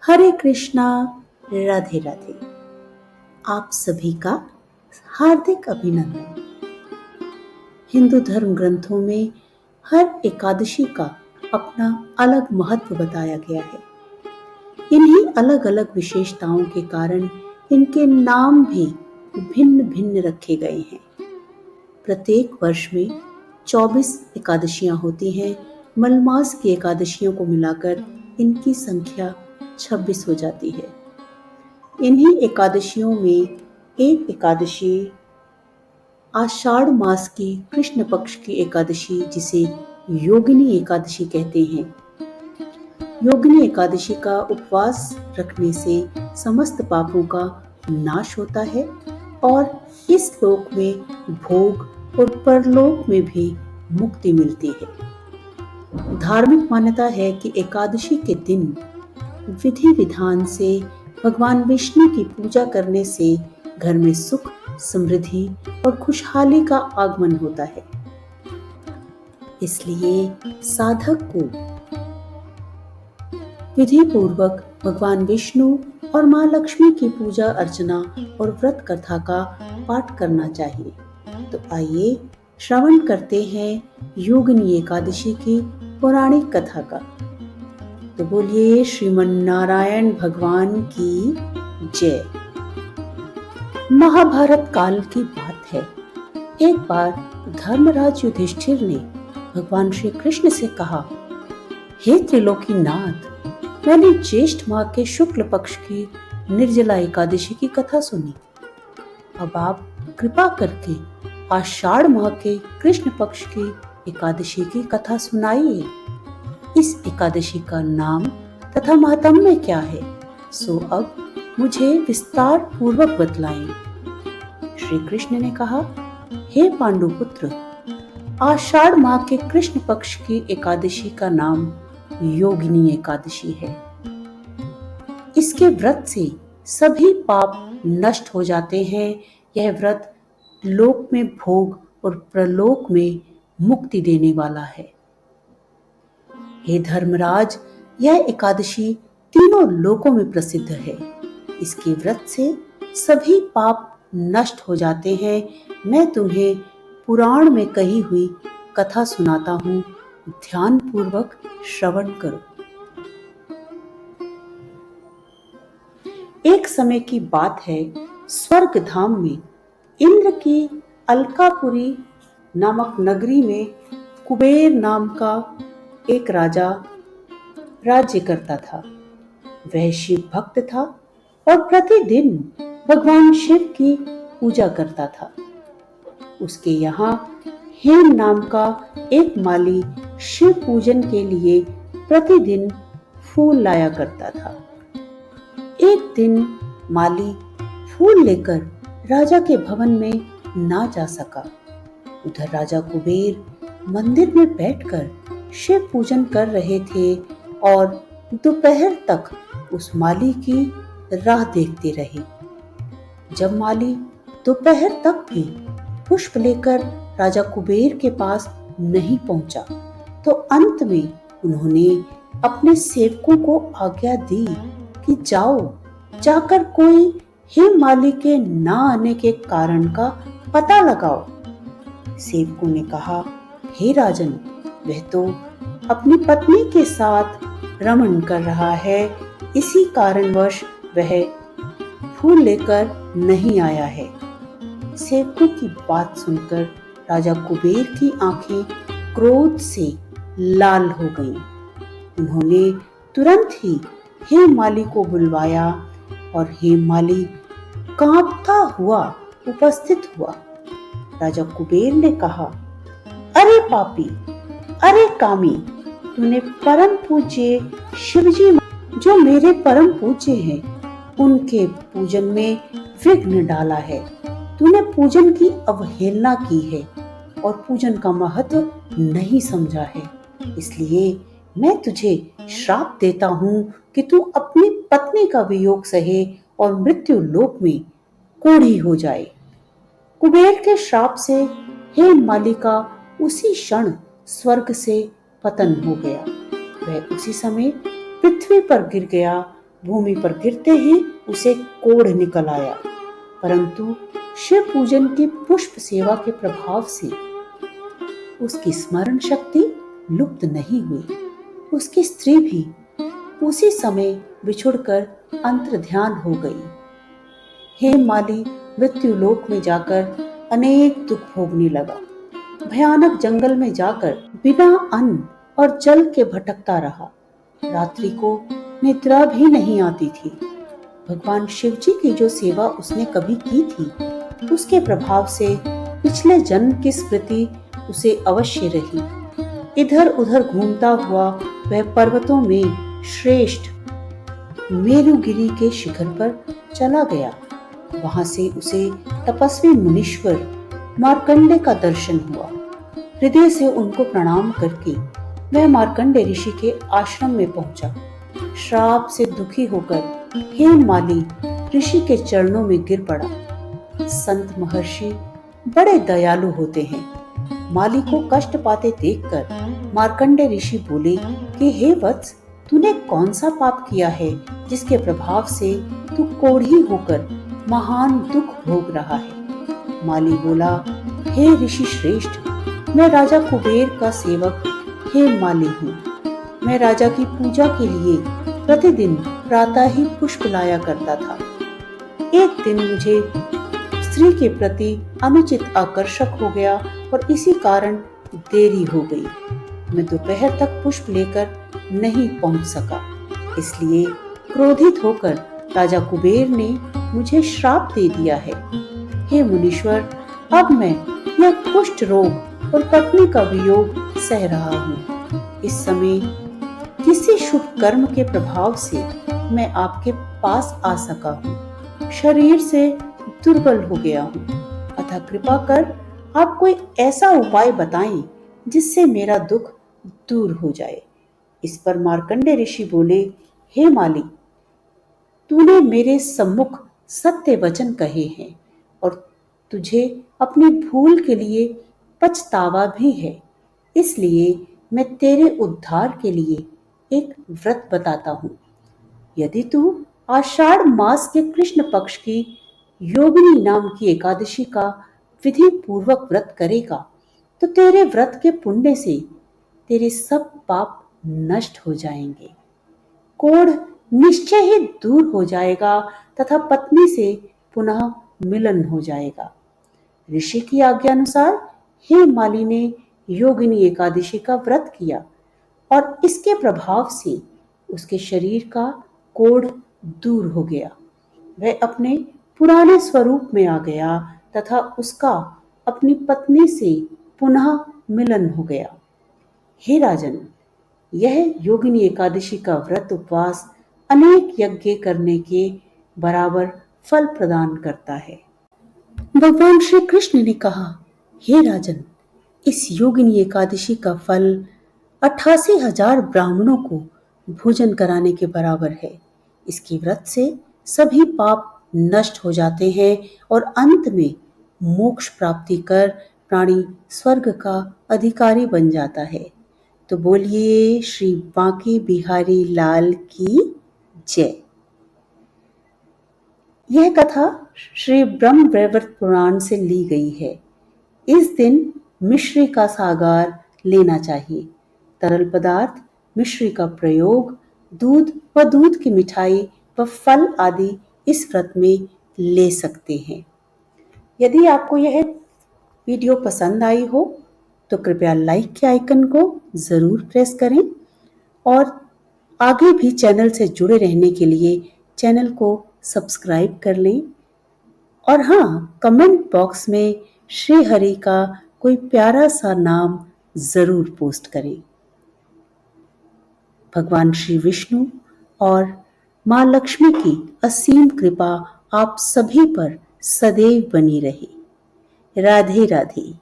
हरे कृष्णा। राधे राधे। आप सभी का हार्दिक अभिनंदन। हिंदू धर्म ग्रंथों में हर एकादशी का अपना अलग महत्व बताया गया है। इन्हीं अलग अलग विशेषताओं के कारण इनके नाम भी भिन्न भिन्न रखे गए हैं। प्रत्येक वर्ष में 24 एकादशियां होती हैं। मलमास की एकादशियों को मिलाकर इनकी संख्या 26 हो जाती है। इन्हीं एकादशियों में एक एकादशी आषाढ़ मास की कृष्ण पक्ष की एकादशी, जिसे योगिनी एकादशी कहते हैं। योगिनी एकादशी का उपवास रखने से समस्त पापों का नाश होता है और इस लोक में भोग और परलोक में भी मुक्ति मिलती है। धार्मिक मान्यता है कि एकादशी के दिन विधि विधान से भगवान विष्णु की पूजा करने से घर में सुख, समृद्धि और खुशहाली का आगमन होता है। इसलिए साधक को विधि पूर्वक भगवान विष्णु और मां लक्ष्मी की पूजा अर्चना और व्रत कथा का पाठ करना चाहिए। तो आइए श्रवण करते हैं योगिनी एकादशी की पौराणिक कथा का। तो बोलिए श्रीमन नारायण भगवान की जय। महाभारत काल की बात है। एक बार धर्मराज युधिष्ठिर ने भगवान श्री कृष्ण से कहा, हे त्रिलोकीनाथ, मैंने ज्येष्ठ माह के शुक्ल पक्ष की निर्जला एकादशी की कथा सुनी। अब आप कृपा करके आषाढ़ माह के कृष्ण पक्ष की एकादशी की कथा सुनाइए। इस एकादशी का नाम तथा महात्म्य क्या है, सो अब मुझे विस्तार पूर्वक बतलाएं। श्री कृष्ण ने कहा, हे पांडुपुत्र, आषाढ़ माह के कृष्ण पक्ष की एकादशी का नाम योगिनी एकादशी है। इसके व्रत से सभी पाप नष्ट हो जाते हैं। यह व्रत लोक में भोग और प्रलोक में मुक्ति देने वाला है। हे धर्मराज, यह एकादशी तीनों लोकों में प्रसिद्ध है। इसके व्रत से सभी पाप नष्ट हो जाते हैं। मैं तुम्हें पुराण में कही हुई कथा सुनाता हूँ, ध्यान पूर्वक श्रवण करो। एक समय की बात है, स्वर्ग धाम में इंद्र की अलकापुरी नामक नगरी में कुबेर नाम का एक राजा राज्य करता था। वह शिव भक्त था और प्रतिदिन भगवान शिव की पूजा करता था। उसके यहाँ हेम नाम का एक माली शिव पूजन के लिए प्रतिदिन फूल लाया करता था। एक दिन माली फूल लेकर राजा के भवन में ना जा सका। उधर राजा कुबेर मंदिर में बैठकर शिव पूजन कर रहे थे और दोपहर तक उस माली की राह देखते रहे। जब माली दोपहर तक भी पुष्प लेकर राजा कुबेर के पास नहीं पहुंचा, तो अंत में उन्होंने अपने सेवकों को आज्ञा दी कि जाओ, जाकर कोई हेम माली के ना आने के कारण का पता लगाओ। सेवकों ने कहा, हे राजन, वह तो अपनी पत्नी के साथ रमण कर रहा है, इसी कारणवश वह फूल लेकर नहीं आया है। सेवकों की बात सुनकर राजा कुबेर की आंखें क्रोध से लाल हो गईं। उन्होंने तुरंत ही हेम माली को बुलवाया और हेम माली कांपता हुआ उपस्थित हुआ। राजा कुबेर ने कहा, अरे पापी, अरे कामी, तूने परम पूज्य शिवजी जो मेरे परम पूज्य हैं, उनके पूजन में विघ्न डाला है। तूने पूजन की अवहेलना की है और पूजन का महत्व नहीं समझा है। इसलिए मैं तुझे श्राप देता हूँ कि तू अपनी पत्नी का वियोग सहे और मृत्यु लोक में कोढ़ी हो जाए। कुबेर के श्राप से हेम माली का उसी क्षण स्वर्ग से पतन हो गया। वह उसी समय पृथ्वी पर गिर गया। भूमि पर गिरते ही उसे कोढ़ निकल आया, परंतु शिव पूजन की पुष्प सेवा के प्रभाव से उसकी स्मरण शक्ति लुप्त नहीं हुई। उसकी स्त्री भी उसी समय बिछुड़कर अंतर्ध्यान हो गई। हेममाली मृत्युलोक में जाकर अनेक दुख भोगने लगा। भयानक जंगल में जाकर बिना अन्न और जल के भटकता रहा। रात्रि को निद्रा भी नहीं आती थी। भगवान शिव जी की जो सेवा उसने कभी की थी, उसके प्रभाव से पिछले जन्म की स्मृति उसे अवश्य रही। इधर उधर घूमता हुआ वह पर्वतों में श्रेष्ठ मेरुगिरी के शिखर पर चला गया। वहां से उसे तपस्वी मुनीश्वर मार्कंडे का दर्शन हुआ। हृदय से उनको प्रणाम करके वह मार्कंडे ऋषि के आश्रम में पहुंचा। श्राप से दुखी होकर हेममाली ऋषि के चरणों में गिर पड़ा। संत महर्षि बड़े दयालु होते हैं। माली को कष्ट पाते देखकर मार्कंडे ऋषि बोले कि हे वत्स, तूने कौन सा पाप किया है जिसके प्रभाव से तू कोढ़ी होकर महान दुख भोग रहा है। माली बोला, हे ऋषि श्रेष्ठ, मैं राजा कुबेर का सेवक हेममाली हूँ। मैं राजा की पूजा के लिए प्रतिदिन प्रातः ही पुष्प लाया करता था। एक दिन मुझे स्त्री के प्रति अनुचित आकर्षक हो गया और इसी कारण देरी हो गई। मैं दोपहर तक पुष्प लेकर नहीं पहुंच सका। इसलिए क्रोधित होकर राजा कुबेर ने मुझे श्राप दे दिया है। हे मुनीश्वर, अब मैं यह कुष्ठ रोग और पत्नी का वियोग सह रहा हूँ। इस समय किसी शुभ कर्म के प्रभाव से मैं आपके पास आ सका हूँ। शरीर से दुर्बल हो गया हूँ, अतः कृपा कर आप कोई ऐसा उपाय बताएं जिससे मेरा दुख दूर हो जाए। इस पर मार्कंडे ऋषि बोले, हे माली, तूने मेरे सम्मुख सत्य वचन कहे हैं और तुझे अपनी भूल के लिए पछतावा भी है। इसलिए मैं तेरे उद्धार के लिए एक व्रत बताता हूँ। यदि तू आषाढ़ मास के कृष्ण पक्ष की योगिनी नाम की एकादशी का विधि पूर्वक व्रत करेगा तो तेरे व्रत के पुण्य से तेरे सब पाप नष्ट हो जाएंगे। कोढ़ निश्चय ही दूर हो जाएगा तथा पत्नी से पुनः मिलन हो जाएगा। ऋषि की आज्ञा अनुसार हेममाली ने योगिनी एकादशी का व्रत किया और इसके प्रभाव से उसके शरीर का कोढ़ दूर हो गया। वह अपने पुराने स्वरूप में आ गया तथा उसका अपनी पत्नी से पुनः मिलन हो गया। हे राजन, यह योगिनी एकादशी का व्रत उपवास अनेक यज्ञ करने के बराबर फल प्रदान करता है। भगवान श्री कृष्ण ने कहा, हे राजन, इस योगिनी एकादशी का फल 88,000 ब्राह्मणों को भोजन कराने के बराबर है। इसके व्रत से सभी पाप नष्ट हो जाते हैं और अंत में मोक्ष प्राप्ति कर प्राणी स्वर्ग का अधिकारी बन जाता है। तो बोलिए श्री बांके बिहारी लाल की जय। यह कथा श्री ब्रह्म वैवर्त पुराण से ली गई है। इस दिन मिश्री का सागार लेना चाहिए। तरल पदार्थ मिश्री का प्रयोग दूध व दूध की मिठाई व फल आदि इस व्रत में ले सकते हैं। यदि आपको यह वीडियो पसंद आई हो तो कृपया लाइक के आइकन को जरूर प्रेस करें और आगे भी चैनल से जुड़े रहने के लिए चैनल को सब्सक्राइब कर लें। और हाँ, कमेंट बॉक्स में श्री हरि का कोई प्यारा सा नाम जरूर पोस्ट करें। भगवान श्री विष्णु और माँ लक्ष्मी की असीम कृपा आप सभी पर सदैव बनी रहे। राधे राधे।